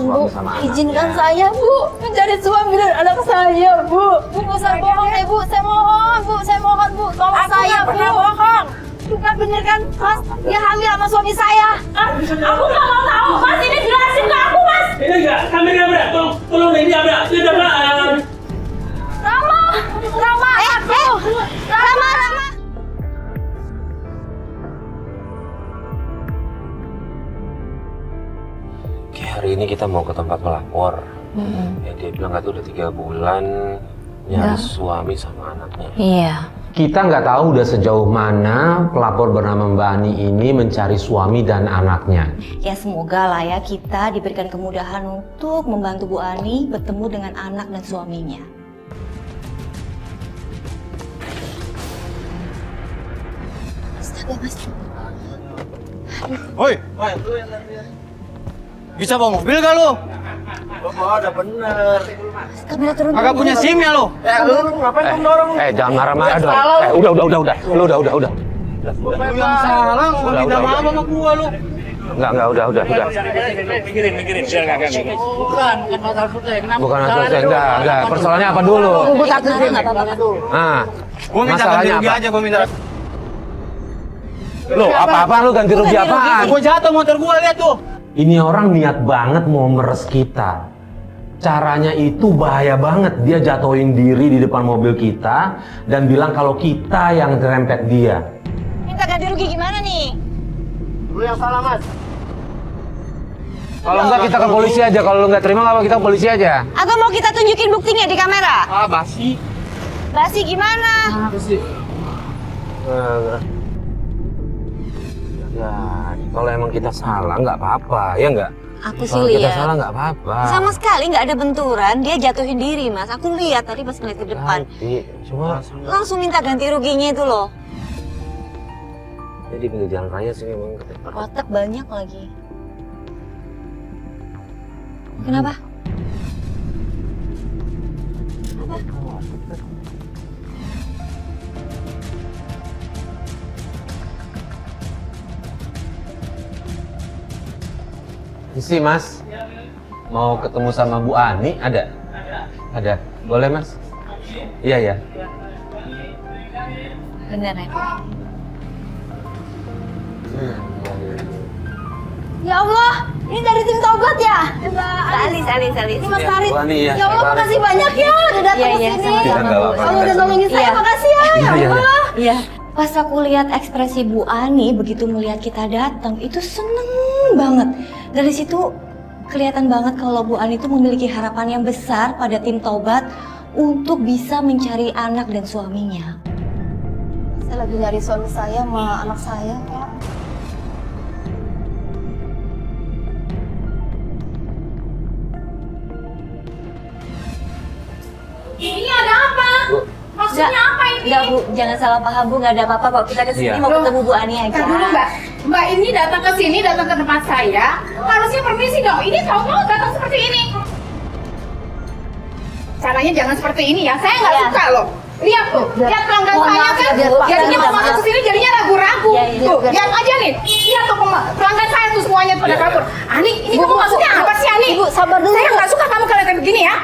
Bu. Izinkan saya, Bu, mencari suami dan anak saya, Bu. Bu, saya bohong ya, Bu. Saya mohon, Bu. Saya mohon, Bu. Tolong saya, Bu. Aku bohong. Bukan bener kan, Mas? Dia hamil sama suami saya. Aku nggak mau tahu, Mas. Ini jelasin ke aku, Mas. Ini enggak, kami enggak berat. Tolong ini apa? Ini apa? Rama! Rama! Rama! Kayak hari ini kita mau ke tempat pelapor. Ya, dia bilang itu udah 3 bulan nyari suami sama anaknya. Iya. Kita nggak tahu udah sejauh mana pelapor bernama Mbak Ani ini mencari suami dan anaknya. Ya semoga lah ya kita diberikan kemudahan untuk membantu Bu Ani bertemu dengan anak dan suaminya. Astaga, Mas. Woi, bisa bawa mobil gak lu? Ada bener. Kamera turun. Kagak punya SIM ya lu? Lu ngapain kamu dorong? Jangan marah-marah dong. Udah. Lu udah. Lu yang salah, nggak minta maaf sama gua lu. Enggak, udah. Mikirin. Silakan. Bukan masalah selesai. Kenapa? Bukan asal enggak. Persoalannya apa dulu? Gua takut sih. Gua minta ganti Masalahnya rugi apa? aja, gua minta. Loh, apa-apa lu ganti rugi apaan? Gua jatuh motor gua, lihat tuh. Ini orang niat banget mau meres kita. Caranya itu bahaya banget. Dia jatuhin diri di depan mobil kita dan bilang kalau kita yang terempet dia. Minta ganti rugi gimana nih? Lu yang salah, Mas. Kalau enggak kita ke polisi aja. Kalau lu nggak terima nggak apa kita ke polisi aja. Atau mau kita tunjukin buktinya di kamera? Ah, basi. Basi gimana? Ya, kalau emang kita salah nggak apa-apa, ya nggak? Aku sih Kalau kita lihat. salah nggak apa-apa. Sama sekali nggak ada benturan, dia jatuhin diri, Mas. Aku lihat tadi pas ngeliat ke depan. Cuma Langsung minta ganti ruginya itu loh. jadi pinggir jalan raya sih memang. Otak banyak lagi. Kenapa? Isi Mas, mau ketemu sama Bu Ani? Ada? Ada. Boleh Mas? Iya. Bener ya? Ya Allah, ini dari tim Tobat ya? Salis. Ini Mas Farid. Bu Ani, ya. Ya Allah, makasih banyak ya udah datang ke sini. sama-sama, Bu. Kamu udah nolongin saya, Iya. makasih ya. Ya Allah. Iya. Pas aku lihat ekspresi Bu Ani begitu melihat kita datang, itu seneng banget. Dari situ kelihatan banget kalau Bu Ani itu memiliki harapan yang besar pada tim Tobat untuk bisa mencari anak dan suaminya. Saya lagi nyari suami saya sama anak saya, Pak. Ini ada apa? Maksudnya apa ini? Enggak Bu, jangan salah paham Bu, nggak ada apa-apa kok. Kita kesini Iya. mau ketemu Bu Ani aja. Ntar dulu Mbak. Mbak ini datang ke sini, datang ke tempat saya. Harusnya permisi dong. Ini tahu-tahu datang seperti ini. Caranya jangan seperti ini ya. Saya nggak Iya. suka loh. Lihat tuh, lihat pelanggan Mohon saya maaf kan. ya, biar Pak. Jadinya mau Minta masuk maaf. ke sini jadinya ragu-ragu. Iya, iya. Tuh, lihat aja nih. Lihat tuh pelanggan saya tuh semuanya pada kabur. Ani, ini kamu maksudnya apa sih Ani? Ibu, sabar dulu. Saya nggak suka kamu kelihatan begini ya.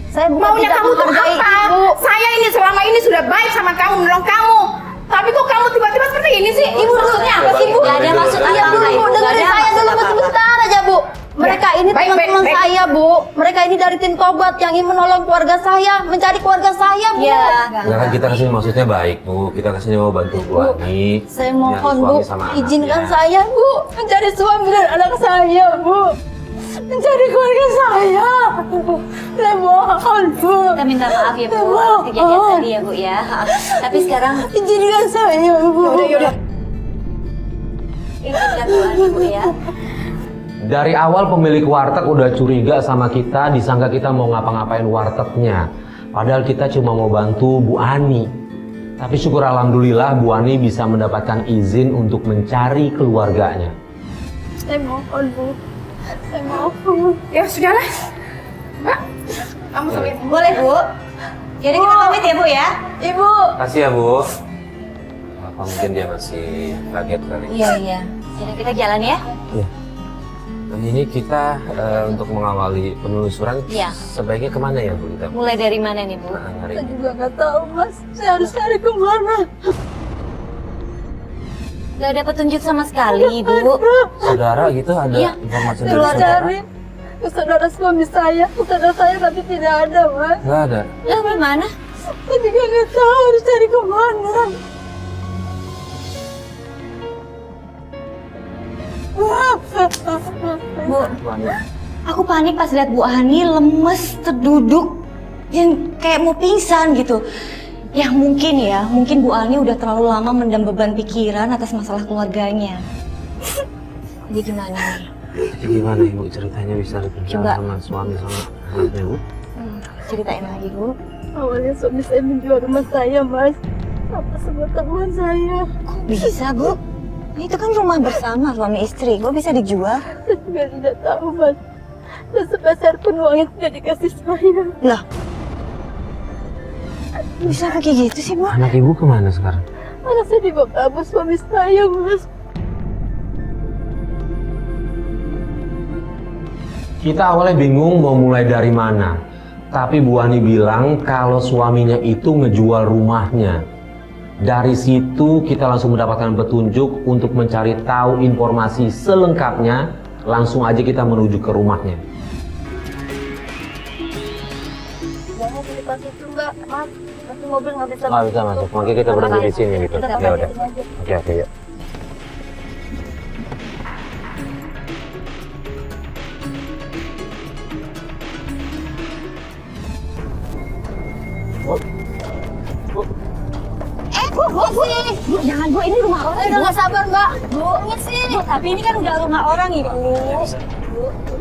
Saya bukan Maunya tidak kamu tuh menghargai apa? Ibu. Saya ini selama ini sudah baik sama kamu, menolong kamu. Tapi kok kamu tiba-tiba seperti ini sih? Ibu maksudnya apa sih, Bu? Nggak ada maksud Iya apa-apa, dulu, Bu, Ibu. Nggak dengerin ada saya maksud dulu apa-apa. sebentar aja, Bu. Mereka ini Baik, teman-teman baik. saya, Bu. Mereka ini dari tim Tobat yang ingin menolong keluarga saya, mencari keluarga saya, Bu. Iya. Nggak kan kita kesini maksudnya baik Bu. Kita kesini mau bantu Bu Ani. Saya nyari mohon, suami Bu, sama izinkan anaknya. saya, Bu, mencari suami dan anak saya, Bu. Mencari keluarga saya. Saya mohon, Bu. Kita minta maaf ya Bu, Saya atas mohon. kejadian tadi ya Bu ya. Tapi sekarang Izinkan saya, Bu. Yaudah. izinkan Bu Ani Bu ya. Dari awal pemilik warteg udah curiga sama kita, disangka kita mau ngapa-ngapain wartegnya. Padahal kita cuma mau bantu Bu Ani. Tapi syukur alhamdulillah Bu Ani bisa mendapatkan izin untuk mencari keluarganya. Saya mohon, Bu. Saya mohon. Ya sudahlah. Mbak, kamu sampai Boleh Bu. Jadi kita pamit ya Bu ya. Ibu. Kasih ya Bu. Apa mungkin dia masih kaget kali. Iya. Jadi kita jalan ya. Nah, ini kita untuk mengawali penelusuran, Iya. sebaiknya kemana ya Bu kita? Mulai dari mana nih, Bu? Nah, hari Saya ini. juga nggak tahu mas. Saya harus cari kemana? Gak ada petunjuk sama sekali, Ibu. Saudara gitu ada Iya. informasi dari Saya saudara? cari ke saudara suami saya, ke saudara saya tapi tidak ada mas. Nggak ada. Lah gimana? Saya juga nggak tahu harus cari kemana. Bu, aku panik pas lihat Bu Ani lemes, terduduk, yang kayak mau pingsan gitu. Ya mungkin Bu Ani udah terlalu lama mendam beban pikiran atas masalah keluarganya. Jadi gimana nih? Jadi gimana Ibu ceritanya bisa dikenal Coba. sama suami sama anaknya Bu? Ceritain lagi, Bu. Awalnya suami saya menjual rumah saya mas. Apa semua teman saya? Kok bisa, Bu? Itu kan rumah bersama suami istri, kok bisa dijual? Saya juga tidak tahu mas. Dan sepeser pun uangnya tidak dikasih saya. Lah, bisa kayak gitu sih, Bu? Anak Ibu kemana sekarang? Anak saya dibawa kabur suami saya mas. Kita awalnya bingung mau mulai dari mana. Tapi Bu Ani bilang kalau suaminya itu ngejual rumahnya. Dari situ kita langsung mendapatkan petunjuk untuk mencari tahu informasi selengkapnya. Langsung aja kita menuju ke rumahnya. Jangan di pas itu mbak, mas. Nanti mobil nggak bisa. Nggak bisa masuk, makanya kita berhenti di sini gitu. Kita Ya udah. sini aja. Oke, yuk. Bu, jangan Bu, ini rumah orang. Saya udah nggak sabar mbak. Bu, ngisi. Bu, tapi ini kan udah rumah orang, Ibu.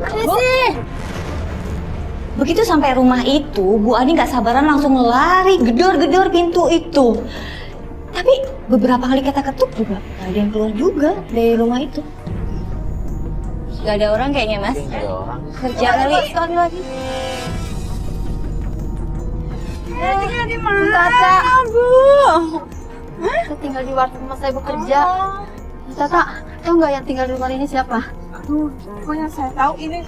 Ngisi. Begitu sampai rumah itu, Bu Ani nggak sabaran langsung lari, gedor-gedor pintu itu. Tapi beberapa kali kita ketuk juga, nggak ada yang keluar juga dari rumah itu. Gak ada orang kayaknya, Mas. Ada orang. Kerja kali. Sekali lagi. Tinggal di mana, Tata. Bu? Saya tinggal di warteg tempat saya bekerja. Tata, tahu nggak yang tinggal di rumah ini siapa? Aduh, pokoknya saya tahu ini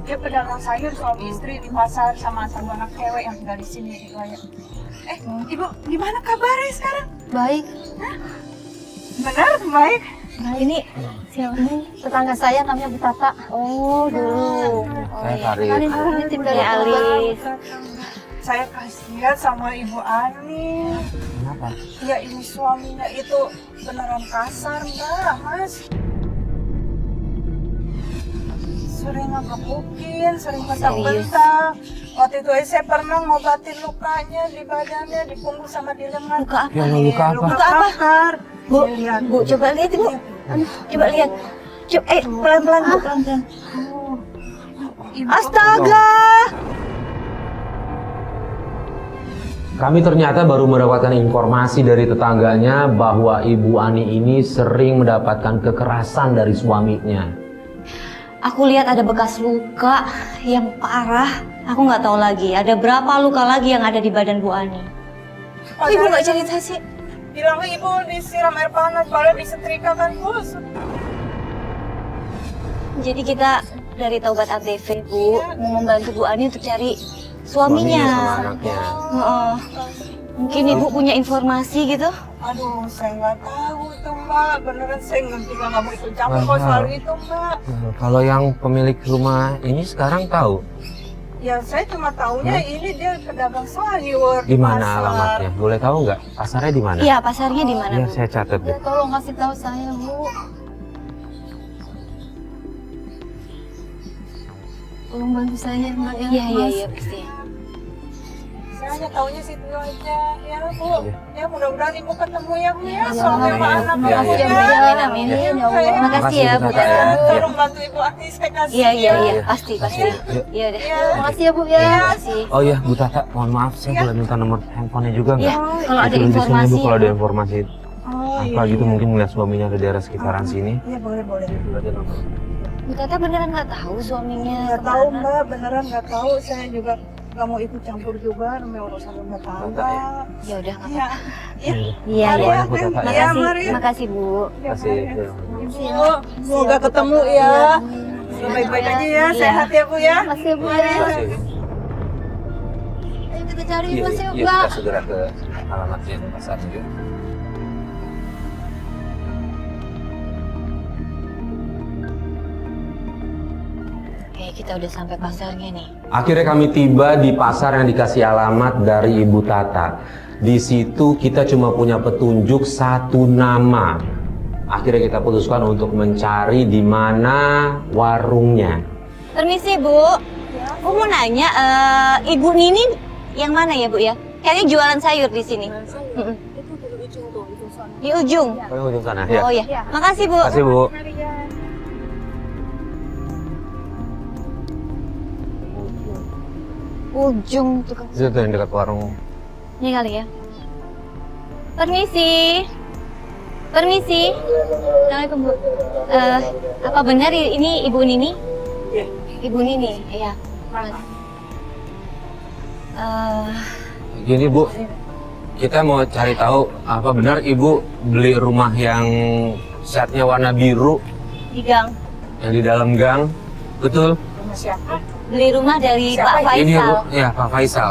dia pedagang sayur suami istri di pasar sama satu anak cewek yang tinggal di sini di Raya. Ibu, gimana kabarnya sekarang? Baik. Benar, baik. Nah ini siapa nih? Tetangga saya namanya Bu Tata. Oh, dulu. Saya Farid. Ini tim dari Ya, Alis. Saya kasihan sama Ibu Ani. Kenapa? Ya ini suaminya itu beneran kasar, Mbak, Mas. Sering ngegebukin, sering bentak-bentak. Waktu itu saya pernah ngobatin lukanya di badannya, di punggung sama di lengan. Luka apa? Ya, luka apa? Luka bakar. Bu, Lihat. Bu, coba lihat Bu. Coba lihat. Coba, pelan-pelan Bu, pelan-pelan. Ibu. Astaga! Kami ternyata baru mendapatkan informasi dari tetangganya bahwa Ibu Ani ini sering mendapatkan kekerasan dari suaminya. Aku lihat ada bekas luka yang parah. Aku nggak tahu lagi ada berapa luka lagi yang ada di badan Bu Ani. Kok Ibu nggak cerita sih? Bilangnya ibu disiram air panas, padahal disetrika kan, Bos. Jadi kita dari Taubat ATV, Bu, mau membantu Bu Ani untuk cari suaminya. Sama anaknya. Heeh. Mungkin Ibu punya informasi gitu? Aduh, saya nggak tahu itu, Mbak. Beneran saya juga nggak mau ikut campur kalau soal itu, Mbak. Kalau yang pemilik rumah ini sekarang tahu Ya, saya cuma taunya ini dia pedagang sayur. di mana pasar. alamatnya? Boleh tahu nggak? Pasarnya di mana? Iya, pasarnya di mana, Ya, Bu? saya catat Ya deh. tolong kasih tahu saya Bu. Tolong bantu saya Mbak ya. Iya, iya, Mas. iya, pasti. Saya hanya taunya situ aja, ya, Bu. Iya. Ya, mudah-mudahan ibu ketemu ya, Bu, ya. Ya, Suami amin. sama anak Ya, ya, Bu, ya, ya. Amin, amin, amin. Ya, Ya Bu, Allah. ya. Makasih ya, Bu Makasih, Bu Tata. Tata. Tolong bantu Ibu Ati, saya kasih. Iya, iya, ya. iya, pasti, pasti. Iya deh. Iya. Makasih ya Bu ya. Terima kasih. Oh iya, Bu Tata, mohon maaf, saya boleh minta nomor handphonenya juga nggak? Iya, kalau ada Ditulis di sini, Bu, informasi. kalau ada ya. informasi Oh, apa iya. gitu mungkin ngeliat suaminya di daerah sekitaran sini. Iya, boleh. Ada nomor. Bu Tata beneran nggak tahu suaminya Nggak tahu, kemana? Mbak. Beneran nggak tahu. Saya juga nggak mau ikut campur juga namanya urusan rumah tangga. Ya udah, nggak Iya. Iya, Mari iya. ya, Bu Tata. Iya, Makasih, mari. makasih Bu. Kasih. Semoga ketemu ya. Baik-baik aja ya, sehat ya Bu ya. Makasih Bu ya. Ayo kita cari Iya, Mas iya, Mbak. kita segera ke alamatnya pasar juga. Oke, kita udah sampai pasarnya nih. Akhirnya kami tiba di pasar yang dikasih alamat dari Ibu Tata. Di situ kita cuma punya petunjuk satu nama. Akhirnya kita putuskan untuk mencari di mana warungnya. Permisi Bu, aku mau nanya, Ibu Nini yang mana ya Bu ya? Kayaknya jualan sayur di sini. Mm-mm. Di ujung. Oh, ujung sana. Oh ya, makasih Bu. Makasih Bu. Ujung tukang. Itu tuh yang dekat warung. Ini kali ya. Permisi. Permisi. Assalamualaikum Bu. Apa benar ini Ibu Nini? Iya. Ibu Nini, iya. Gini Bu, kita mau cari tahu apa benar Ibu beli rumah yang catnya warna biru Di gang. yang di dalam gang, betul? Beli rumah dari Pak Faisal. Ini Bu, ya Pak Faisal.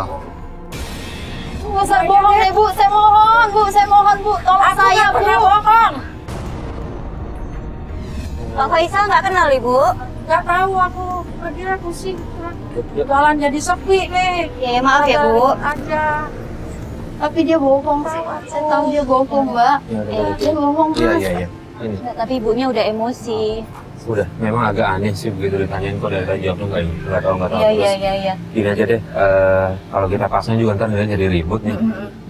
Bu, saya bohong deh Bu, saya mohon Bu, saya mohon Bu, tolong saya Bu. bohong. Pak Faisal nggak kenal Ibu? Gak tahu aku, dia pusing. Jalan jadi sepi nih. Ya, maaf ya Bu. Aja. Tapi dia bohong sih, saya tahu dia bohong Mbak. Dia bohong Iya Mas. iya iya. Ini Nggak, tapi ibunya udah emosi. udah, memang agak aneh sih begitu ditanyain kok dari tadi jawabnya nggak tahu Iya, terus. iya. Gini aja deh, kalau kita pasang juga ntar nilainya jadi ribut nih.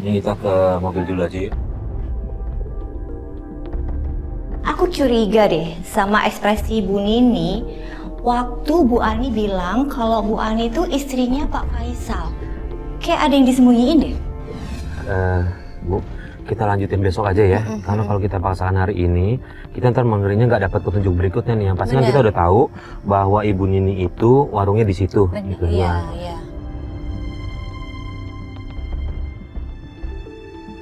Ini kita ke mobil dulu aja yuk. Aku curiga deh sama ekspresi Bu Nini waktu Bu Ani bilang kalau Bu Ani itu istrinya Pak Faisal. Kayak ada yang disembunyiin deh. Bu, kita lanjutin besok aja ya. Karena kalau kita paksakan hari ini, kita ntar mengerinya nggak dapat petunjuk berikutnya nih. Yang pasti kan Bener. kita udah tahu bahwa Ibu Nini itu warungnya di situ. Gitu Iya, doang. iya.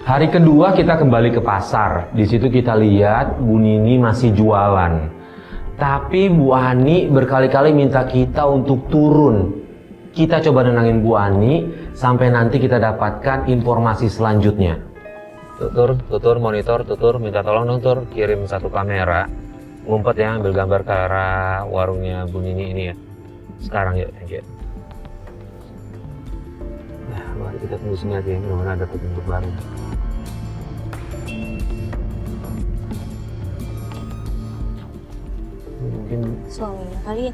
Hari kedua kita kembali ke pasar. Di situ kita lihat Bu Nini masih jualan. Tapi Bu Ani berkali-kali minta kita untuk turun. Kita coba nenangin Bu Ani sampai nanti kita dapatkan informasi selanjutnya. Tutur, monitor, Tutur, minta tolong dong Tur, kirim satu kamera. Ngumpet ya, ambil gambar ke arah warungnya Bu Nini ini ya. Sekarang yuk, thank you. Nah, mari kita tunggu sini aja ya, mudah-mudahan ada petunjuk baru. Mungkin Suaminya kali ya.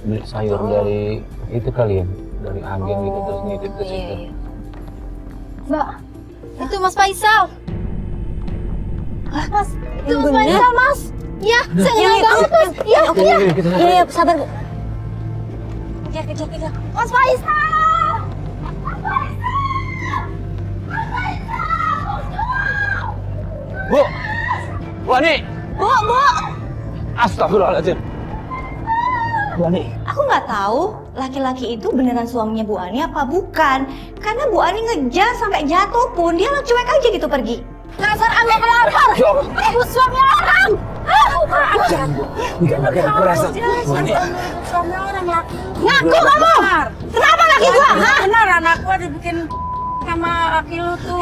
beli sayur dari itu kali ya, dari agen gitu terus nitip ke situ. Iya, iya. Mbak, itu Mas Faisal. Mas, itu Mas bener? Faisal Mas. Ya, saya Iya, kenal iya. banget Mas. Ya, Oke, ya. iya, sabar Bu. Kejar. Mas Faisal. Bu! Bu Ani! Bu. Astagfirullahaladzim. Bu Ani. Aku nggak tahu laki-laki itu beneran suaminya Bu Ani apa bukan. Karena Bu Ani ngejar sampai jatuh pun dia cuek aja gitu pergi. Dasar ambil pelapor. Ibu suami orang. Enggak kerasa. Bu Ani. Suami orang laki. Ngaku kamu. Kenapa laki gua? Hah? Benar anak gua dibikin sama laki lu tuh.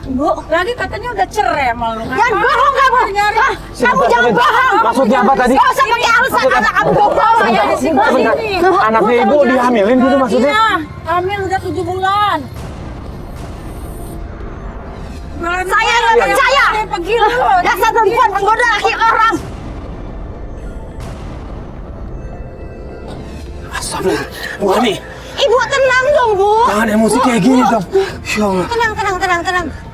Bu, Lagi katanya udah cerai sama lu. Jangan bohong kamu. Hah? Kamu jangan bohong. Maksudnya apa tadi? Gak usah pakai alasan anak kamu bohong. Saya di sini. Anaknya ibu dihamilin gitu maksudnya? Iya, hamil udah 7 bulan. Saya nggak percaya. Pergi lu. Dasar perempuan menggoda laki orang. Astagfirullah. Bu Ani, Ibu tenang dong Bu. jangan emosi kayak gini dong. Ya Allah.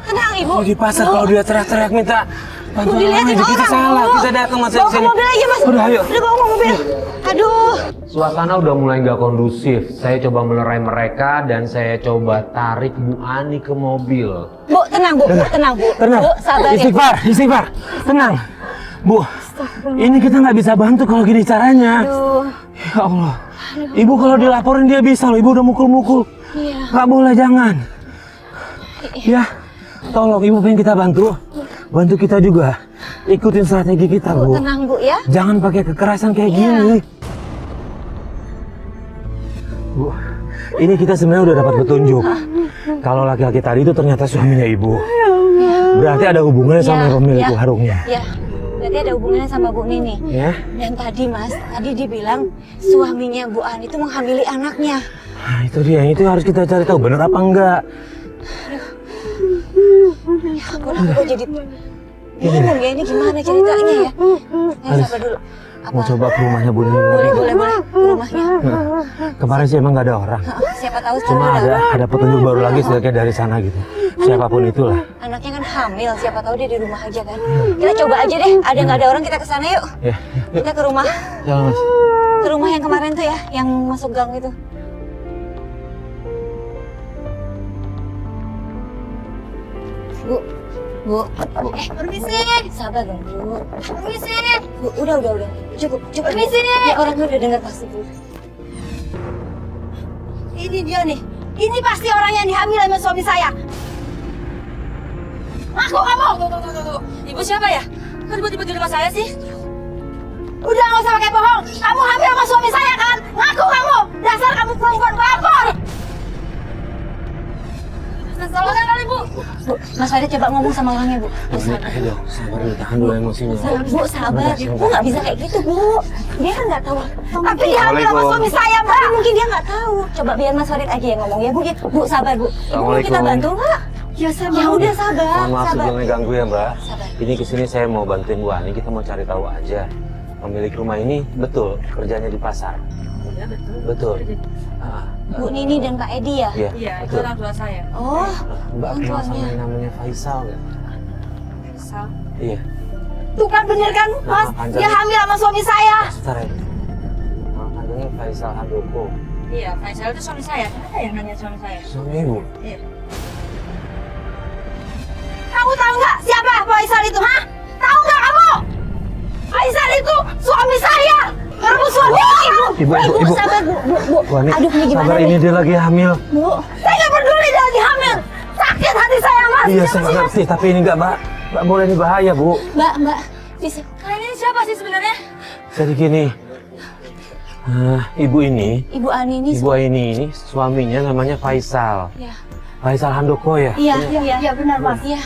Tenang Ibu. Di pasar kalau dia teriak-teriak minta bantuan Dilihatin orang, kita orang, salah. Bu. Kita datang masih Bawa ke sini. mobil aja Mas. Udah ayo. Udah bawa ke mobil. Aduh. Suasana udah mulai nggak kondusif. Saya coba melerai mereka dan saya coba tarik Bu Ani ke mobil. Bu, tenang Bu. Tenang Bu. Tenang. Bu, sabar ya. Istighfar. Tenang. Bu, ini kita nggak bisa bantu kalau gini caranya. Aduh. Ya Allah. Ibu kalau dilaporin dia bisa loh. Ibu udah mukul-mukul. Iya. Nggak boleh, jangan. Ya, tolong Ibu pengen kita bantu. Bantu kita juga. ikutin strategi kita, Bu, Bu. tenang Bu ya. Jangan pakai kekerasan kayak Iya. gini. Bu, ini kita sebenarnya udah dapat petunjuk. Kalau laki-laki tadi itu ternyata suaminya Ibu. Berarti ada hubungannya sama Ya, pemilik ya. warungnya. Ya, berarti ada hubungannya sama Bu Nini. Ya? Dan tadi Mas, tadi dia bilang suaminya Bu Ani itu menghamili anaknya. Nah, itu dia. Itu harus kita cari tahu bener apa enggak. Ya ampun, aku jadi bingung ya ini gimana ceritanya ya. Sabar dulu. Mau coba ke rumahnya Bu Nini. Boleh ke rumahnya. Kemarin sih emang nggak ada orang. Siapa tahu Cuma ada petunjuk baru lagi setidaknya dari sana gitu. Siapapun itulah. anaknya kan hamil, siapa tahu dia di rumah aja kan. Kita coba aja deh, ada nggak ada orang kita ke sana yuk. Ya. Kita ke rumah. Jalan, Mas. Ke rumah yang kemarin tuh ya, yang masuk gang itu. Bu, Permisi. sabar dong Bu. Permisi. Bu, udah, cukup. Permisi. Ya orang udah dengar pasti Bu. Ini dia nih. Ini pasti orang yang dihamil sama suami saya. Ngaku kamu. Tuh. Ibu siapa ya? Kok tiba-tiba di rumah saya sih? Udah nggak usah pakai bohong. Kamu hamil sama suami saya kan? Ngaku kamu. Dasar kamu perempuan pelakor. Salah kali, Bu. Bu, Mas Farid coba ngomong sama orangnya Bu. Bu, sabar. Ayo dong, sabar dulu, tahan dulu emosinya. Bu, sabar. Bu nggak bisa kayak gitu Bu. Dia kan nggak tahu. Tapi dihamil sama suami saya, Mbak. Tapi mungkin dia nggak tahu. Coba biar Mas Farid aja yang ngomong ya Bu. Bu, sabar Bu. Ibu mau kita bantu nggak? Ya saya Ya udah sabar. Mohon maaf Sabar. sebelumnya ganggu ya Mbak. Sabar. Ini kesini saya mau bantuin Bu Ani, kita mau cari tahu aja. Pemilik rumah ini betul kerjanya di pasar. Iya, betul. Betul. Ah, Bu Nini dan Pak Edi ya? iya, Iya, itu betul. orang tua saya. Oh, Mbak kenal sama tuanya. yang namanya Faisal nggak? Sal. Iya. Tuh kan bener kan, Mas? Nama panjang. Dia hamil sama suami saya. Sebentar ya. Nama panjangnya Faisal Handoko. Iya, Faisal itu suami saya. Ada yang nanya suami saya? Suami Ibu. Iya. Kamu tahu nggak siapa Faisal itu, hah? Tahu nggak kamu? Faisal itu suami saya. Kamu suami ibu. Ibu. Sabar Bu. Bu Ani, Aduh, ini gimana sabar nih? ini dia lagi hamil. Bu, Saya nggak peduli dia lagi hamil. Sakit hati saya, Mas. Iya, saya ngerti, tapi ini nggak boleh, ini bahaya Bu. Mbak, bisa. Kalian ini siapa sih sebenarnya? Jadi gini, ibu ini, Ibu Ani ini. Ibu Aini ini suaminya namanya Faisal. Ya. Faisal Handoko ya? Iya, Iya benar, Mas. Iya,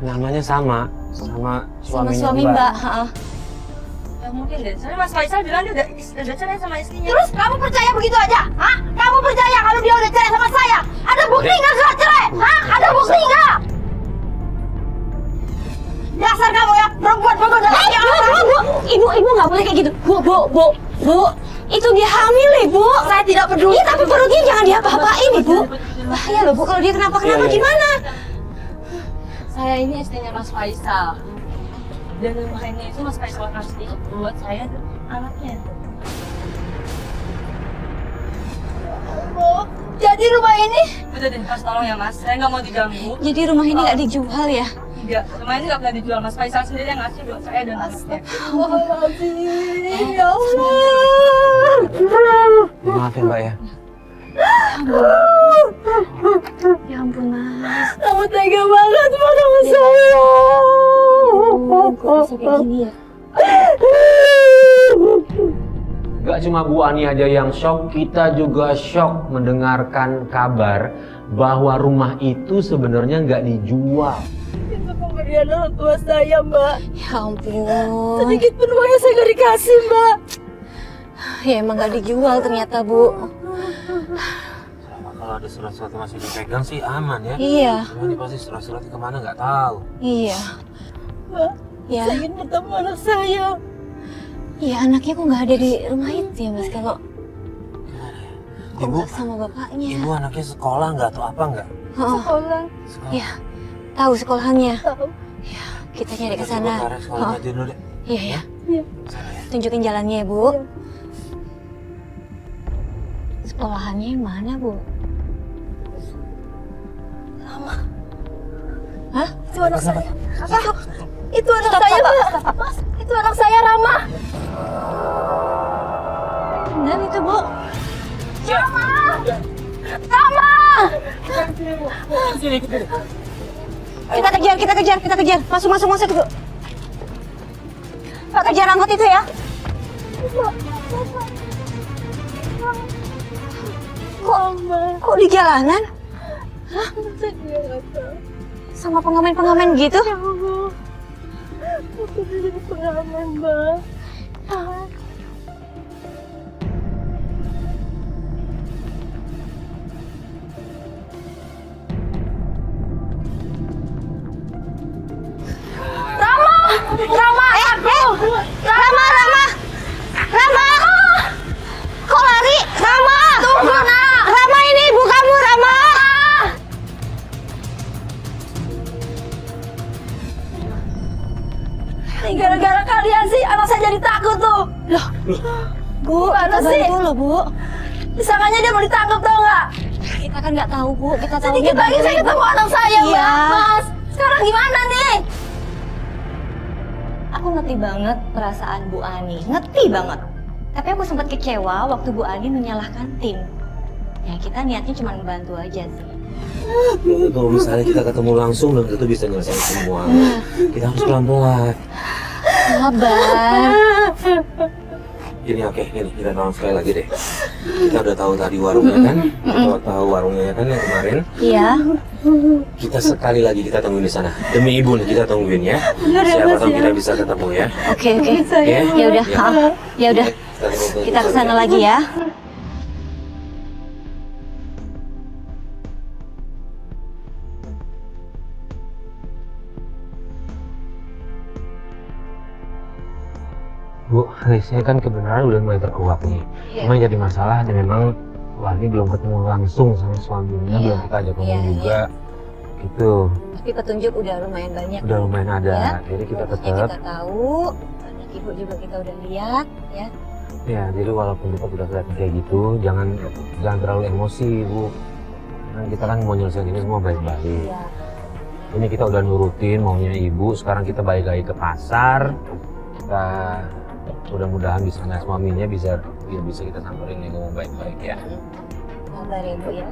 Namanya sama sama suaminya suami Mbak. Ha-ha. Ya mungkin deh. Soalnya Mas Faisal bilang dia udah cerai sama istrinya. Terus kamu percaya begitu aja? Hah? Kamu percaya kalau dia udah cerai sama saya? Ada bukti nggak surat cerai? Hah? Ada bukti nggak? Dasar kamu ya, perempuan bodoh dan laki Ibu nggak boleh kayak gitu. Bu, itu dia hamil Ibu. Saya tidak peduli. Iya, tapi perutnya jangan diapa-apain Ibu. Bahaya loh Bu, kalau dia kenapa-kenapa Iya. gimana? Saya ini istrinya Mas Faisal. Dan rumah ini itu Mas Faisal kasih buat saya dan anaknya. Bu, jadi rumah ini Udah deh, Mas tolong ya Mas. Saya nggak mau diganggu. Jadi rumah ini nggak dijual ya? Enggak, rumah ini nggak pernah dijual. Mas Faisal sendiri yang ngasih buat saya dan anaknya. ya Allah. Maaf ya Mbak ya. Ya ampun Mas. Kamu tega banget sama saya. Kok bisa kayak gini ya? Gak cuma Bu Ani aja yang shock, kita juga shock mendengarkan kabar bahwa rumah itu sebenarnya nggak dijual. Itu pemberian orang tua saya, Mbak. Ya ampun. Sedikit pun uangnya saya nggak dikasih, Mbak. Ya emang nggak dijual ternyata Bu. Kalau ada surat-surat masih dipegang sih aman ya. Iya, Cuma ini pasti surat-suratnya kemana nggak tahu. iya. Mbak, Ya, saya ingin bertemu anak saya. iya anaknya kok nggak ada di rumah itu ya Mas? Kalau kok Ibu, nggak sama bapaknya? ibu anaknya sekolah nggak atau apa nggak? Oh, Sekolah. iya. Tahu sekolahannya. Tahu. Kita nyari ke sana. Coba ke sekolah Oh, aja dulu deh. iya ya. Iya. Tunjukin jalannya ya Bu. Sekolahannya yang mana Bu? Hah? Itu anak saya. Itu anak saya, Mbak. Mas, itu anak saya, Rama. Benar itu Bu. Rama! Rama! Kita kejar. Masuk Bu. Pak, kejar angkot itu ya. Kok di jalanan? Hah? Sama pengamen-pengamen gitu? Aku jadi pengamen, Mbak. Rama! Kok lari? Rama! Tunggu, Nak! Rama, ini ibu kamu, Rama! Ini gara-gara kalian sih, anak saya jadi takut tuh. Loh, Bu, Gimana kita sih? bantu loh, Bu. disangkanya dia mau ditangkap tau nggak? Kita kan nggak tahu, Bu. Kita tahu Sedikit lagi saya ketemu anak saya, Iya. Mbak. Mas, sekarang gimana nih? Aku ngerti banget perasaan Bu Ani, ngerti banget. Tapi aku sempat kecewa waktu Bu Ani menyalahkan tim. Ya kita niatnya cuma membantu aja sih. Kalau misalnya kita ketemu langsung belum tentu bisa nyelesain semua. Kita harus pelan-pelan. Sabar. Ini oke, ini kita tolong sekali lagi deh. Kita udah tahu tadi warungnya kan? Kita tahu warungnya kan yang kemarin. Iya. Kita sekali lagi kita tungguin di sana. Demi ibu nih kita tungguin ya. Siapa tahu kita bisa ketemu ya. Oke. Ya. Ya udah. Ya udah. Kita kesana lagi ya. Bu, saya kan kebenaran udah mulai terkuak nih. Cuma jadi masalah dan memang Wahni belum ketemu langsung sama suaminya, belum kita ajak ngomong juga. Gitu. Tapi petunjuk udah lumayan banyak. Udah lumayan ada. Ya. Jadi kita Harusnya tetap kita tahu, anak ibu juga kita udah lihat, ya. ya, jadi walaupun kita udah kelihatan kayak gitu, jangan terlalu emosi, Bu. Kan kita kan mau nyelesain ini semua baik-baik. Iya. Ini kita udah nurutin maunya ibu, sekarang kita balik lagi ke pasar. Kita mudah-mudahan di sana suaminya bisa kita samperin nih, ngomong baik-baik ya. Sabar ya, Bu ya.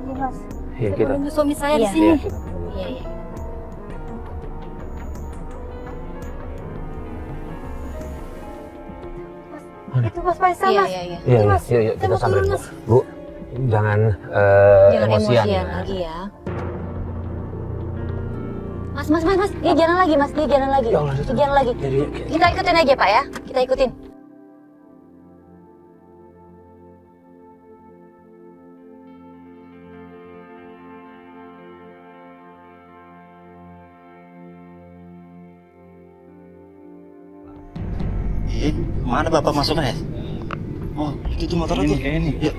Ini Mas, Iya, kita tunggu suami saya Iya. di sini. Iya, kita tunggu. Iya. Itu Mas Faisal, Mas. Iya. Iya, Mas, kita saya mau samperin. turun, Mas. Bu, jangan Jangan emosian emosian ya. lagi ya. Mas. Dia jalan lagi, Mas. Dia jalan lagi. Ya Allah, Dia jalan lagi. Jadi, Kita ikutin aja, Pak ya. Kita ikutin. Mana Bapak masuknya? Oh, itu tuh motor tuh. Ini. Yuk.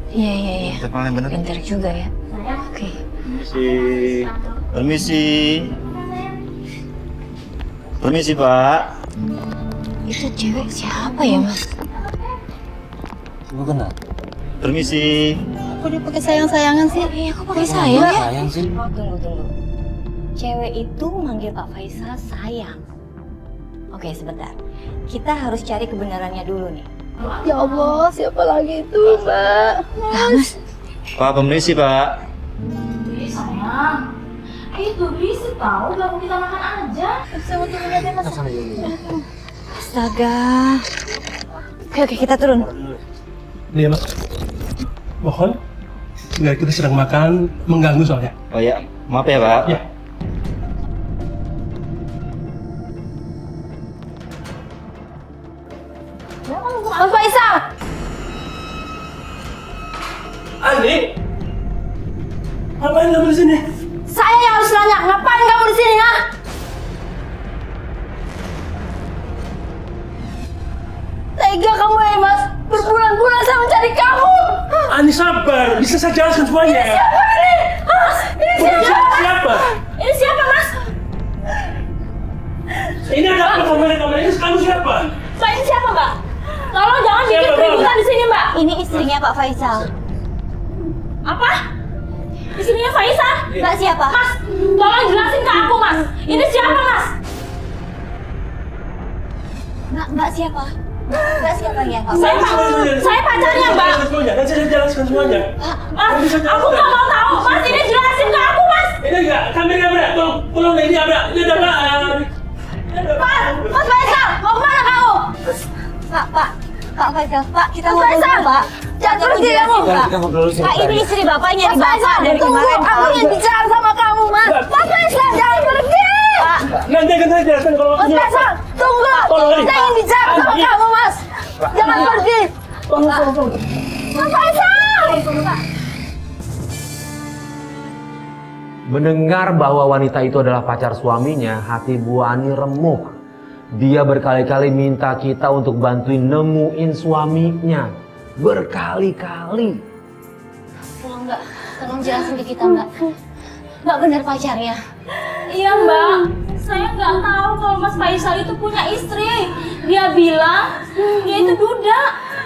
Iya. Kita paling bener. Pintar juga ya. Oke. Permisi Pak. Itu cewek siapa ya, Mas? Lu kenal? Permisi. Kok dia pakai sayang-sayangan sih? Iya, aku pakai sayang ya. Sayang sih. Tunggu. Cewek itu manggil Pak Faisal sayang. Oke, sebentar. Kita harus cari kebenarannya dulu nih. Ya Allah, siapa lagi itu, Mbak? Mas. Pak, permisi Pak. Sayang, itu bisa tahu baru kita makan aja. Saya mau turun aja, Mas. Astaga. Oke, kita turun. Iya mas, mohon nggak, kita sedang makan, mengganggu soalnya. Oh ya, maaf ya Pak. Ya. Mas Faisal! Andi, ngapain kamu di sini? Saya yang harus nanya, ngapain kamu di sini, ha? Tega kamu ya, Mas. Berbulan-bulan saya mencari kamu. Ani sabar, bisa saya jelaskan semuanya. Siapa ini? Mas, ini siapa? Siapa? Ini siapa, Mas? Ini ada apa kamera ini? Kamu siapa? Mbak, ini siapa, Mbak? Tolong jangan bikin Siapa, keributan Mbak? di sini, Mbak. Ini istrinya Pak Faisal. Apa? Istrinya Faisal? Mbak siapa? Mas, tolong jelasin ke aku, Mas. Ini siapa, Mas? Mbak siapa? Mbak siapa ya? Pak? Saya pacarnya, Mbak. Semuanya, dan saya jelaskan semuanya. Mas, aku nggak mau tahu. Mas, ini jelasin ke aku, Mas. Ini enggak, kami nabrak. Tolong ini nabrak. Ini nabrak. Mas Faisal, mau kemana kamu? Pak Faisal, Pak, kita Mas ngobrol Faisal, dulu, Pak. jangan pergi kamu. Kita ngobrol dulu Pak, ini istri Bapak nyari Mas Bapak Faisal, dari tunggu, kemarin, aku Pak. ingin bicara sama kamu, Mas. Mas Faisal, jangan pergi. Nanti akan saya jelaskan kalau Mas Faisal, tunggu. Tolong, ini. Saya ingin bicara sama Ini. kamu, Mas. Jangan pergi. Tolong. Mas Faisal. Mendengar bahwa wanita itu adalah pacar suaminya, hati Bu Ani remuk. Dia berkali-kali minta kita untuk bantuin nemuin suaminya. Berkali-kali. Tolong Mbak, tolong jelasin ke kita Mbak. Mbak benar pacarnya? Iya mbak, saya nggak tahu kalau Mas Faisal itu punya istri. Dia bilang dia itu duda.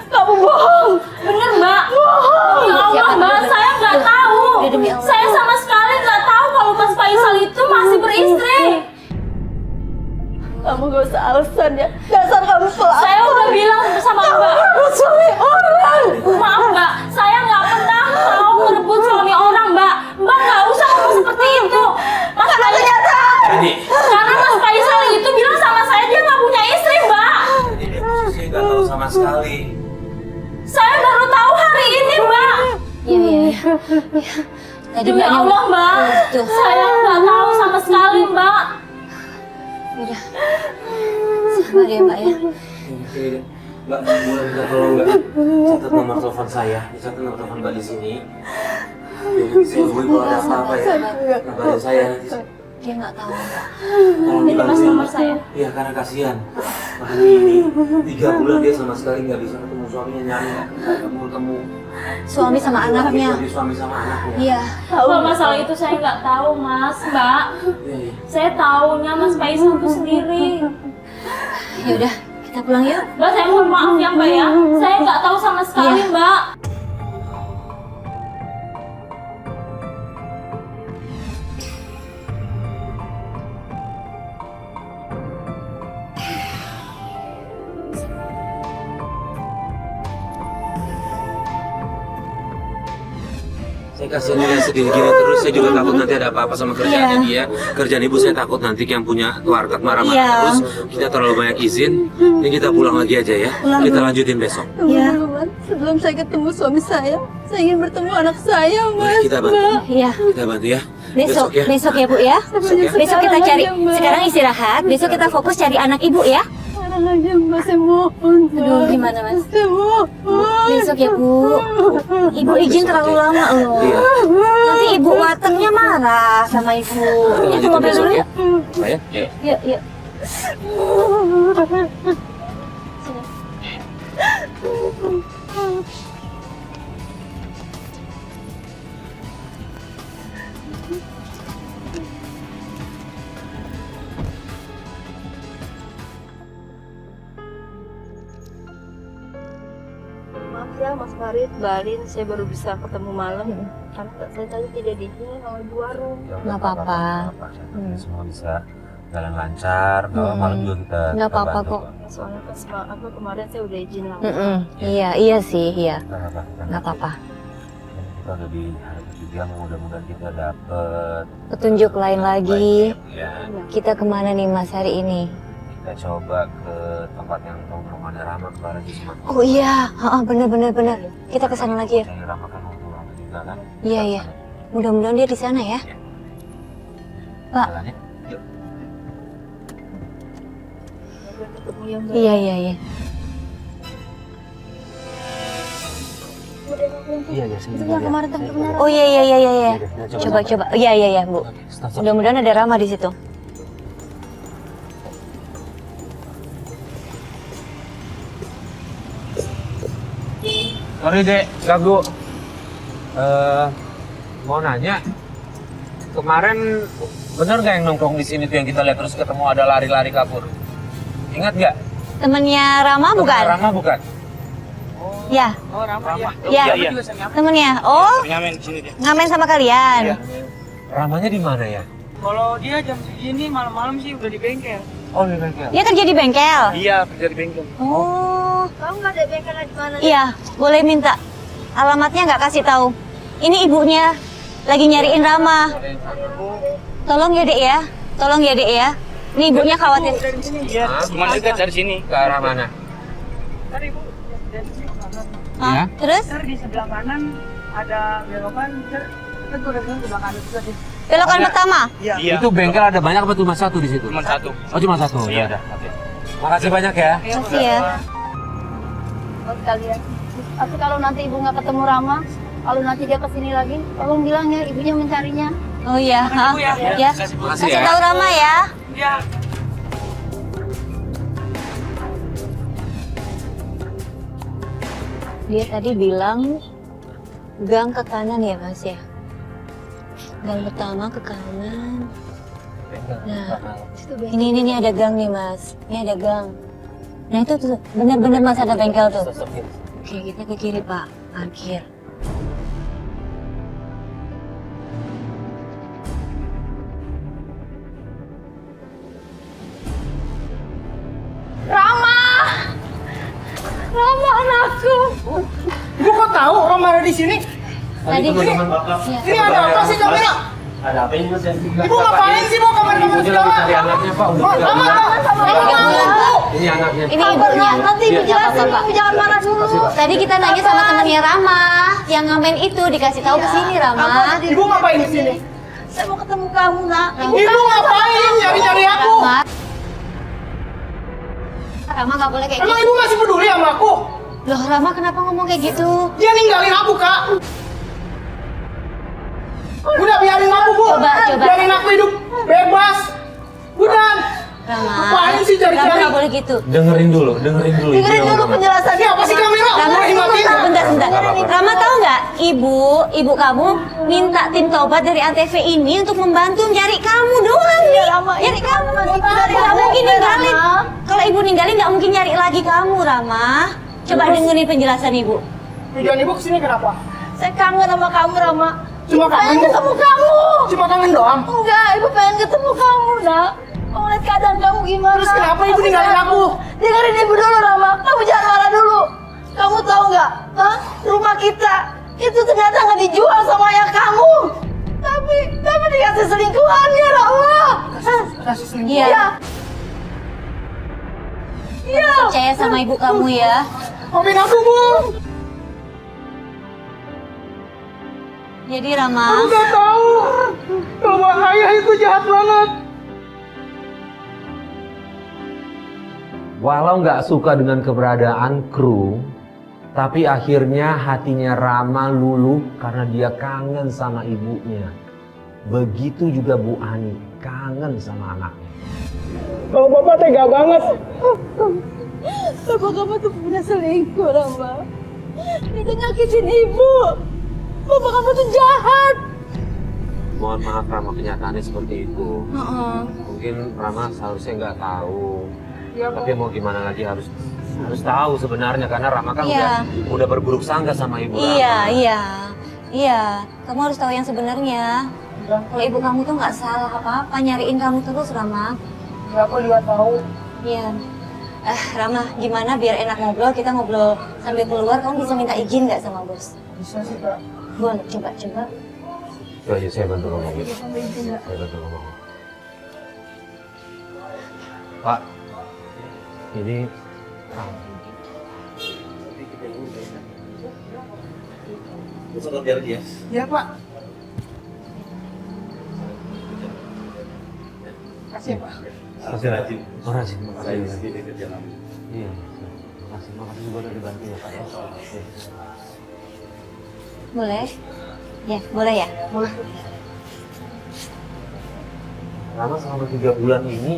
Kamu bohong. Bener mbak. Bohong. Ya Allah mbak, saya nggak tahu. Saya sama sekali nggak tahu kalau Mas Faisal itu masih beristri. Kamu gak usah alasan ya. Dasar kamu pelaku. Saya udah bilang sama mbak. Suami orang. Maaf mbak, saya nggak pernah mau merebut suami orang mbak. Mbak nggak usah ngomong seperti itu. Mas Faisal. Karena Mas Faisal itu bilang sama saya dia nggak punya istri mbak. Saya nggak tahu sama sekali. Saya baru tahu hari ini mbak. Iya. Tadi Demi Mbaknya- Allah mbak, Tuh. saya nggak tahu sama sekali mbak. Udah. Sabar ya Mbak ya. Oke, Mbak, boleh minta tolong nggak? Catat nomor telepon saya, catat nomor telepon Mbak di sini. Jadi saya hubungi kalau ada apa-apa ya. Kabarin saya nanti. Dia nggak tahu Mbak. Tolong Ini mas dibantu. nomor saya. Iya, karena kasihan. Makanya ini 3 bulan dia sama sekali nggak bisa ketemu suaminya, nyari nggak ketemu. Suami sama anaknya. Suami sama anaknya. Iya. Kalau masalah itu saya nggak tahu mas, mbak. Iya. Saya taunya Mas Faisal itu sendiri. Ya udah, kita pulang yuk. Mbak, saya mohon maaf ya mbak ya. Saya nggak tahu sama sekali mbak. Saya kasihan dia sedih gini terus, saya juga takut nanti ada apa-apa sama kerjaannya dia. Kerjaan ibu saya takut nanti yang punya warteg marah-marah Iya. terus. Kita terlalu banyak izin, ini kita pulang lagi aja ya. Kita lanjutin besok. Iya. Sebelum saya ketemu suami saya ingin bertemu anak saya, Mas. Kita bantu. Iya. Kita bantu ya. Besok ya Bu ya. Besok kita cari. Sekarang istirahat. Besok kita fokus cari anak Ibu ya. Sekarang aja, Mas, saya mohon. Aduh, gimana Mas? Saya mohon. Besok ya Bu. Ibu izin terlalu lama loh. Iya. Nanti Ibu wartegnya marah sama Ibu. Ya ke Lanjutin mobil besok dulu ya. yuk. Ayo. Yuk. Yuk, yuk. Maaf ya, Mas Farid, Mbak Alin, saya baru bisa ketemu malam. Karena saya tadi tidak diizinin sama ibu warung. Nggak apa-apa. Semua bisa jalan lancar. Kalau malam juga kita. Nggak apa-apa bantu kok. Soalnya apa kemarin saya udah izin lama. Iya sih, iya. Nggak apa-apa. Nggak apa-apa. Kita udah di hari ketiga, mudah-mudahan kita dapet Petunjuk lain lagi. ya. Kita kemana nih Mas hari ini? Kita coba ke tempat yang tongkrongannya Rama kemarin di Sumatera. Oh iya, bener. Kita kesana lagi ya. Saya Rama kan mau pulang juga kan. Iya. Mudah-mudahan dia di sana ya. Pak. Jalan ya. Yuk. Ketemu yang Iya. Iya, saya itu yang kemarin temen benar. Oh iya. Coba. Iya Bu. Stop. Mudah-mudahan ada Rama di situ. Sorry Dek, ganggu. Mau nanya, kemarin bener nggak yang nongkrong di sini tuh yang kita lihat terus ketemu ada lari-lari kabur? Ingat nggak? Temennya Rama bukan? Rama bukan? Ya. Oh, Rama. Ya. Temennya. Oh, Ngamen di sini dia. ngamen sama kalian. Ramanya di mana ya? Kalau dia jam segini malam-malam sih udah di bengkel. Oh di bengkel. Dia kerja di bengkel. Iya, kerja di bengkel. Oh. Kamu nggak ada bengkel di mana? Iya, boleh minta alamatnya nggak kasih tahu. Ini ibunya lagi nyariin Rama. Tolong ya, Dek ya. Tolong ya, Dek ya. Nih ibunya khawatir. Cuma dekat dari sini. Ke arah mana? Tadi Bu, dari sini ke kanan. Hah? Terus Ntar di sebelah kanan ada belokan, ntar kita tuh udah sebelah kanan juga deh. belokan pertama. Iya. Itu bengkel ada banyak apa cuma satu di situ? Cuma satu. Oh cuma satu. Iya. Ya udah. Oke. Makasih banyak ya. Makasih ya. Buat kalian. Tapi kalau nanti ibu nggak ketemu Rama, kalau nanti dia kesini lagi, tolong bilang ya ibunya mencarinya. Oh iya, ha? Ya. Makasih Kasih ya. tahu Rama ya. Iya. Dia tadi bilang gang ke kanan ya Mas ya. Gang pertama ke kanan. Nah, ini ada gang nih Mas. Ini ada gang. Nah itu tuh bener-bener Mas ada bengkel tuh. Oke kita ke kiri Pak, parkir. Rama! Rama anakku! Ibu kok tahu Rama ada di sini? Tadi Ini ada apa sih kamera? Ada apa ini mas? Ibu ngapain sih mau kamera-kamera Ibu lagi cari segala? anaknya Pak. Udah. Rama Ini anaknya. ini ibunya. Nanti ibu jelasin, ibu jangan marah dulu. Tadi kita nanya sama temennya Rama yang ngamen itu dikasih tahu ke sini Rama. Ibu ngapain di sini? Saya mau ketemu kamu, nak. Ibu ngapain nyari-nyari aku? Rama nggak boleh kayak Emang gitu. ibu masih peduli sama aku? Loh Rama kenapa ngomong kayak gitu? Dia ninggalin aku, Kak. Udah biarin aku, Bu. Coba. Biarin aku hidup bebas. Udah. Rama. Ngapain sih Rama cari-cari? nggak boleh gitu. Dengerin dulu. Dengerin dulu Rama. penjelasannya. Ini apa sih kamera? Rama, Boleh matiin? sebentar. Rama tahu nggak, ibu kamu minta tim tobat dari Antv ini untuk membantu nyari kamu doang nih. Nyari kamu. Nggak mungkin ninggalin. Kalau ibu ninggalin nggak mungkin nyari lagi kamu, Rama. Coba dengerin penjelasan ibu. Tujuan ibu kesini kenapa? Saya kangen sama kamu, Rama. Cuma Ibu pengen kangen, Bu? ketemu kamu. Cuma kangen doang. Enggak, ibu pengen ketemu kamu, nak. Mau lihat keadaan kamu gimana? Terus kenapa ibu ninggalin aku? Dengerin ibu dulu, Rama. Kamu jangan marah dulu. Kamu tahu nggak? Hah? Rumah kita itu ternyata nggak dijual sama ayah kamu. Tapi dikasih selingkuhannya, Rama. Kasih selingkuh. Iya. Iya. Percaya sama ibu kamu ya. Maafin aku, Bu. Jadi Aku Rama, nggak tahu. Kalau ayah itu jahat banget. Walau nggak suka dengan keberadaan kru, tapi akhirnya hatinya Rama luluh karena dia kangen sama ibunya. Begitu juga Bu Ani, kangen sama anaknya. Kalau Bapak tega banget. Bapak kamu tuh punya selingkuh, Rama. Dia nyakitin ibu. Bapak kamu tuh jahat. Mohon maaf Rama, kenyataannya seperti itu. Mungkin Rama seharusnya nggak tahu. Tapi mau gimana lagi harus tahu sebenarnya karena Rama kan Iya. udah berburuk sangka sama ibu Rama. Iya. Kamu harus tahu yang sebenarnya. Kalau ibu kamu tuh nggak salah apa-apa, nyariin kamu terus Rama. Nggak, aku juga tahu. Iya. Rama, gimana biar enak ngobrol? Kita ngobrol sambil keluar. Kamu bisa minta izin nggak sama bos? Bisa sih, Kak. Boleh, coba. Coba aja saya bantu ngomong. Saya bantu ngomong. Pak, ini Bisa kerja dia. Iya, Pak. Kasih, Pak. Harusnya rajin. makasih. Saya lagi di kerja lama. Iya. Makasih juga udah dibantu ya Pak ya. Boleh? Ya, boleh ya? Boleh. Rama selama 3 bulan ini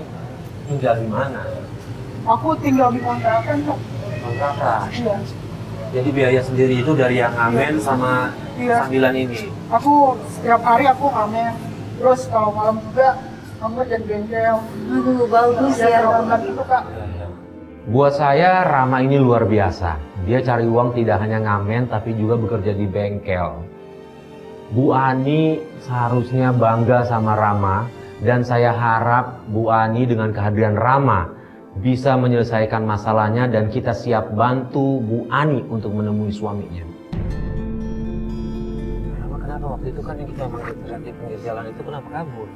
tinggal di mana? Aku tinggal di kontrakan, Kak. Kontrakan. Iya. Jadi biaya sendiri itu dari yang ngamen sama Iya. sambilan ini. Aku setiap hari aku ngamen. Terus kalau malam juga aku kerja di bengkel. Aduh, bagus Ya, ya. kerjaan gitu, Kak. Buat saya Rama ini luar biasa. Dia cari uang tidak hanya ngamen tapi juga bekerja di bengkel. Bu Ani seharusnya bangga sama Rama dan saya harap Bu Ani dengan kehadiran Rama bisa menyelesaikan masalahnya dan kita siap bantu Bu Ani untuk menemui suaminya. Rama kenapa waktu itu kan yang kita manggil teriak di pinggir jalan itu kenapa kabur?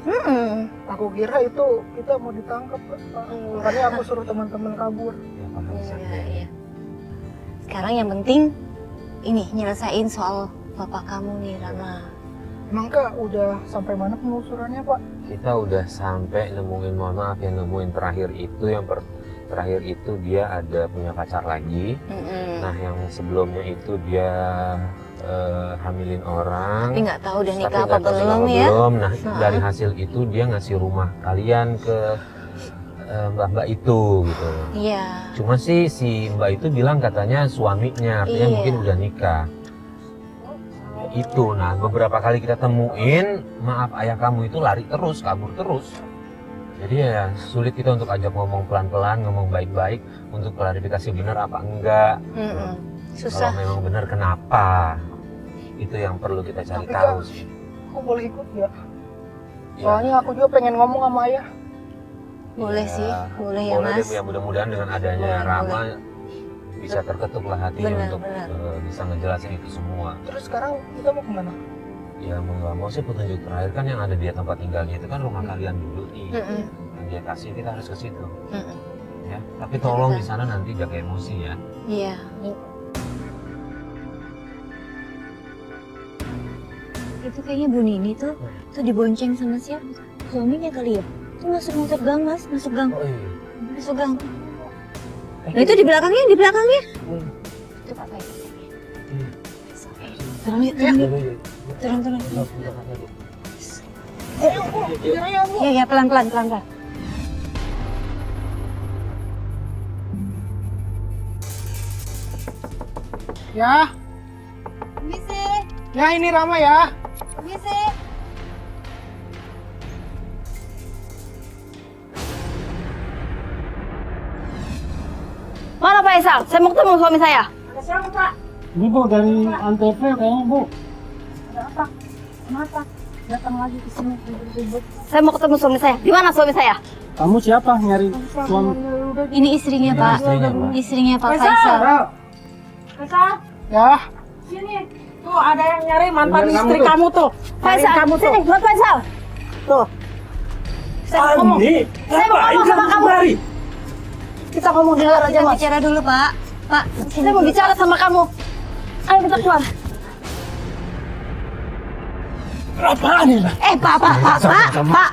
Aku kira itu kita mau ditangkap, Pak. Makanya aku suruh teman-teman kabur. Ya, Pak, bisa. Iya. Sekarang yang penting ini nyelesain soal bapak kamu nih, Rama. Emang Kak, udah sampai mana penelusurannya, Pak? Kita udah sampai nemuin, mohon maaf ya, nemuin terakhir itu terakhir itu dia ada punya pacar lagi. Nah yang sebelumnya itu dia hamilin orang. Tapi nggak tahu udah tapi nikah apa nggak tahu belum nikah apa ya? belum. Nah dari hasil itu dia ngasih rumah kalian ke mbak itu gitu. Iya. Cuma sih si mbak itu bilang katanya suaminya, artinya Iya. mungkin udah nikah. Itu, nah beberapa kali kita temuin, maaf ayah kamu itu lari terus, kabur terus. Jadi ya sulit kita untuk ajak ngomong pelan-pelan, ngomong baik-baik untuk klarifikasi benar apa enggak. Susah. Kalau memang benar kenapa? Itu yang perlu kita cari Tapi, tahu Kak, sih. Aku boleh ikut nggak? Ya. Soalnya aku juga pengen ngomong sama ayah. Boleh Ya, sih, boleh ya boleh Mas. deh, ya mudah-mudahan dengan adanya Boleh, Rama bisa terketuk lah hatinya Benar, untuk benar. bisa ngejelasin itu semua. Terus sekarang kita mau kemana? Ya mau nggak mau sih petunjuk terakhir kan yang ada di tempat tinggalnya itu kan rumah kalian dulu nih. Yang dia kasih kita harus ke situ. Ya, tapi tolong di sana nanti jaga emosi ya. Iya. Itu kayaknya Bu Nini tuh dibonceng sama siapa? Suaminya kali ya? Itu masuk gang Mas, masuk gang. Oh iya. Masuk gang. Nah itu di belakangnya. Itu Pak Faiz. Turun yuk. Turun. Iya, pelan-pelan. Ya, Misi, ya ini Rama ya. misi. Mana Faisal? Saya mau ketemu suami saya. Ini Bu dari Antv kayaknya Bu. Kenapa? Datang lagi ke sini ribut-ribut. Saya mau ketemu suami saya. Di mana suami saya? Kamu siapa nyari suami? Ini istrinya Pak. istrinya, Pak. Istrinya Pak Faisal. Faisal, Ya, sini. Tuh ada yang nyari mantan Bener istri kamu tuh. kamu tuh. Faisal, Kamu tuh. sini, Bang Faisal. Tuh. Saya mau ngomong. Saya mau ngomong sama kamu. Kita ngomong di luar aja, Kita Mas. bicara dulu Pak. Pak, Saya mau bicara sama kamu. Ayo kita keluar. apaan ini? Pak.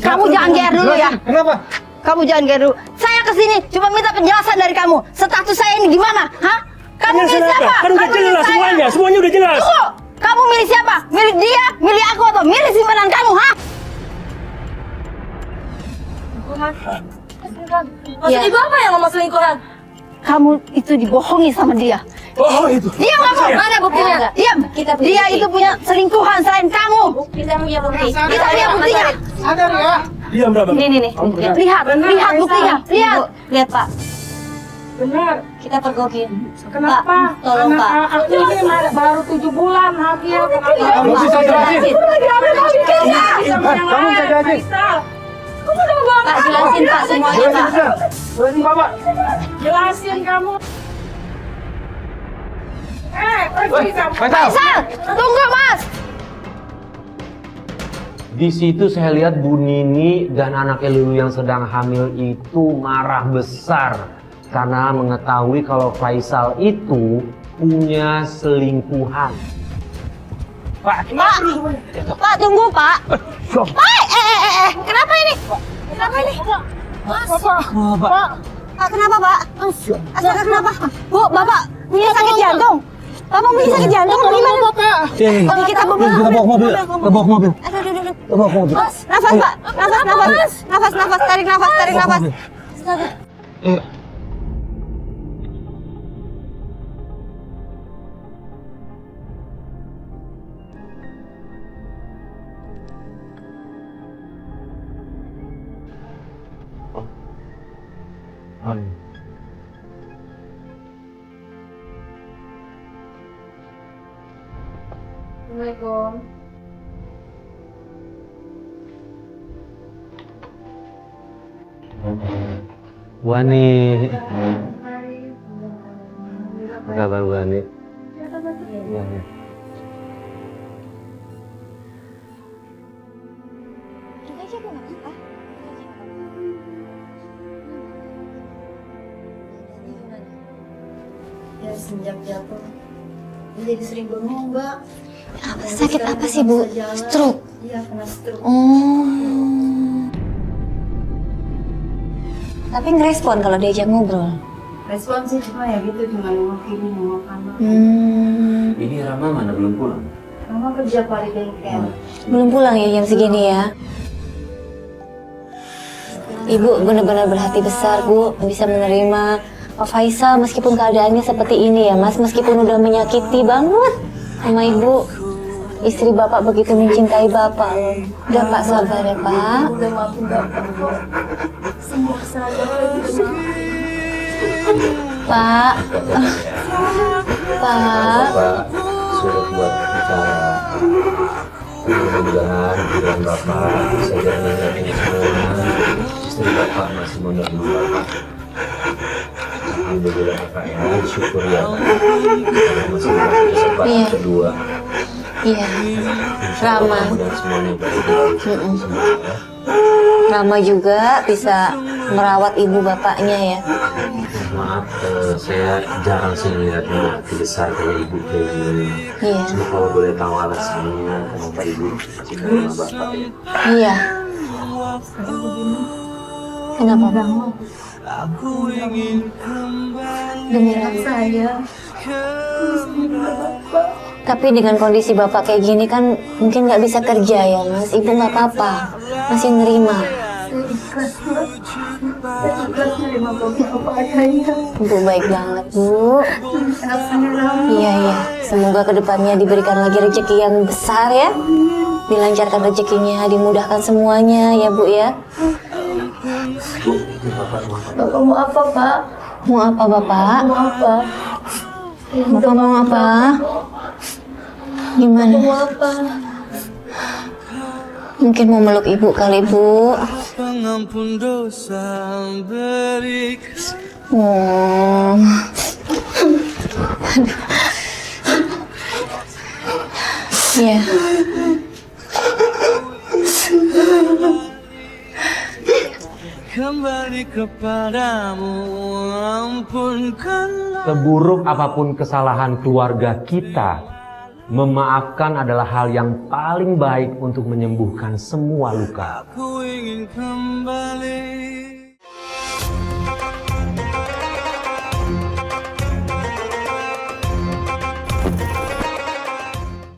Kamu jangan GR dulu ya. Kenapa? Kamu jangan GR dulu. Saya kesini cuma minta penjelasan dari kamu. Status saya ini gimana? Hah? Kamu milih siapa? Kan udah Kamu milih jelas saya? semuanya udah jelas. Tunggu. Kamu milih siapa? Milih dia, milih aku atau milih simpanan kamu? Hah? Iya. Ibu apa yang ngomong selingkuhan? Kamu itu dibohongi sama dia. Oh itu. Diam kamu. Mana buktinya? Diam. Dia itu punya selingkuhan selain kamu. Kita punya bukti. Kita punya buktinya. Sadar ya. Diam berapa? Nih. Lihat buktinya. Lihat. Lihat Pak, Benar. kita pergokin. Kenapa? Pak, tolong Pak. Aku ini baru 7 bulan hamil. Kamu bisa jelasin. Kamu bisa jelasin. Pak, jelasin Pak semuanya Pak. Jelasin Bapak. Jelasin kamu. Pergi kamu. Faisal, tunggu Mas. Di situ saya lihat Bu Nini dan anaknya Lulu yang sedang hamil itu marah besar karena mengetahui kalau Faisal itu punya selingkuhan. Pak, tunggu Pak. Kenapa ini? Mas. Pak, kenapa Pak? Astaga, kenapa? Bu, Bapak punya sakit jantung. Bapak punya sakit jantung, gimana? Oke, kita bawa ke mobil. Aduh. Nafas Pak, nafas, tarik nafas. Astaga. Assalamualaikum. Wani. Apa kabar Bu Ani? semenjak jatuh dia jadi sering bengong, Mbak. Sakit apa sih, Bu? Stroke? Iya, kena stroke. Oh. Tapi ngerespon kalau diajak ngobrol? Respon sih cuma ya gitu, cuma nengok kiri, nengok kanan. Ini Rama mana belum pulang? Mama kerja Pak di bengkel. Belum pulang ya jam segini ya? Ibu benar-benar berhati besar, Bu, bisa menerima Pak Faisal meskipun keadaannya seperti ini ya, Mas. Meskipun udah menyakiti banget sama Ibu. Istri Bapak begitu mencintai Bapak loh. Udah Pak, sabar ya Pak. Udah maafin Bapak kok. Semua kesalahan Bapak itu Pak. Pak. Bapak suruh buat bicara. Mudah-mudahan pikiran Bapak bisa jadi ini semua. Istri Bapak masih menunggu Bapak. Alhamdulillah Pak ya, syukur ya. Karena masih ada kesempatan kedua. Iya. Rama. Mudah-mudahan semuanya baik. Semua ya. Rama juga bisa merawat ibu bapaknya ya. Maaf, saya jarang sih melihatnya hati besar kayak ibu kayak gini. Iya. Cuma kalau boleh tahu alasannya kenapa ibu cinta sama bapak ya? Iya. Kenapa Bang? Demi anak saya. Tapi dengan kondisi bapak kayak gini kan mungkin nggak bisa kerja ya Mas. Ibu nggak apa-apa, masih nerima. Ibu baik banget Bu. Iya iya. Semoga kedepannya diberikan lagi rezeki yang besar ya. Dilancarkan rezekinya, dimudahkan semuanya ya Bu ya. Bapak mau apa, Pak? Mau apa Bapak? Mau apa? Bapak mau apa? Gimana? Mau apa? Mungkin mau meluk ibu kali Bu. Pengampun dosa beri. Oh. Iya. Kembali kepadamu, ampunkanlah. Seburuk apapun kesalahan keluarga kita, memaafkan adalah hal yang paling baik untuk menyembuhkan semua luka. Aku ingin kembali.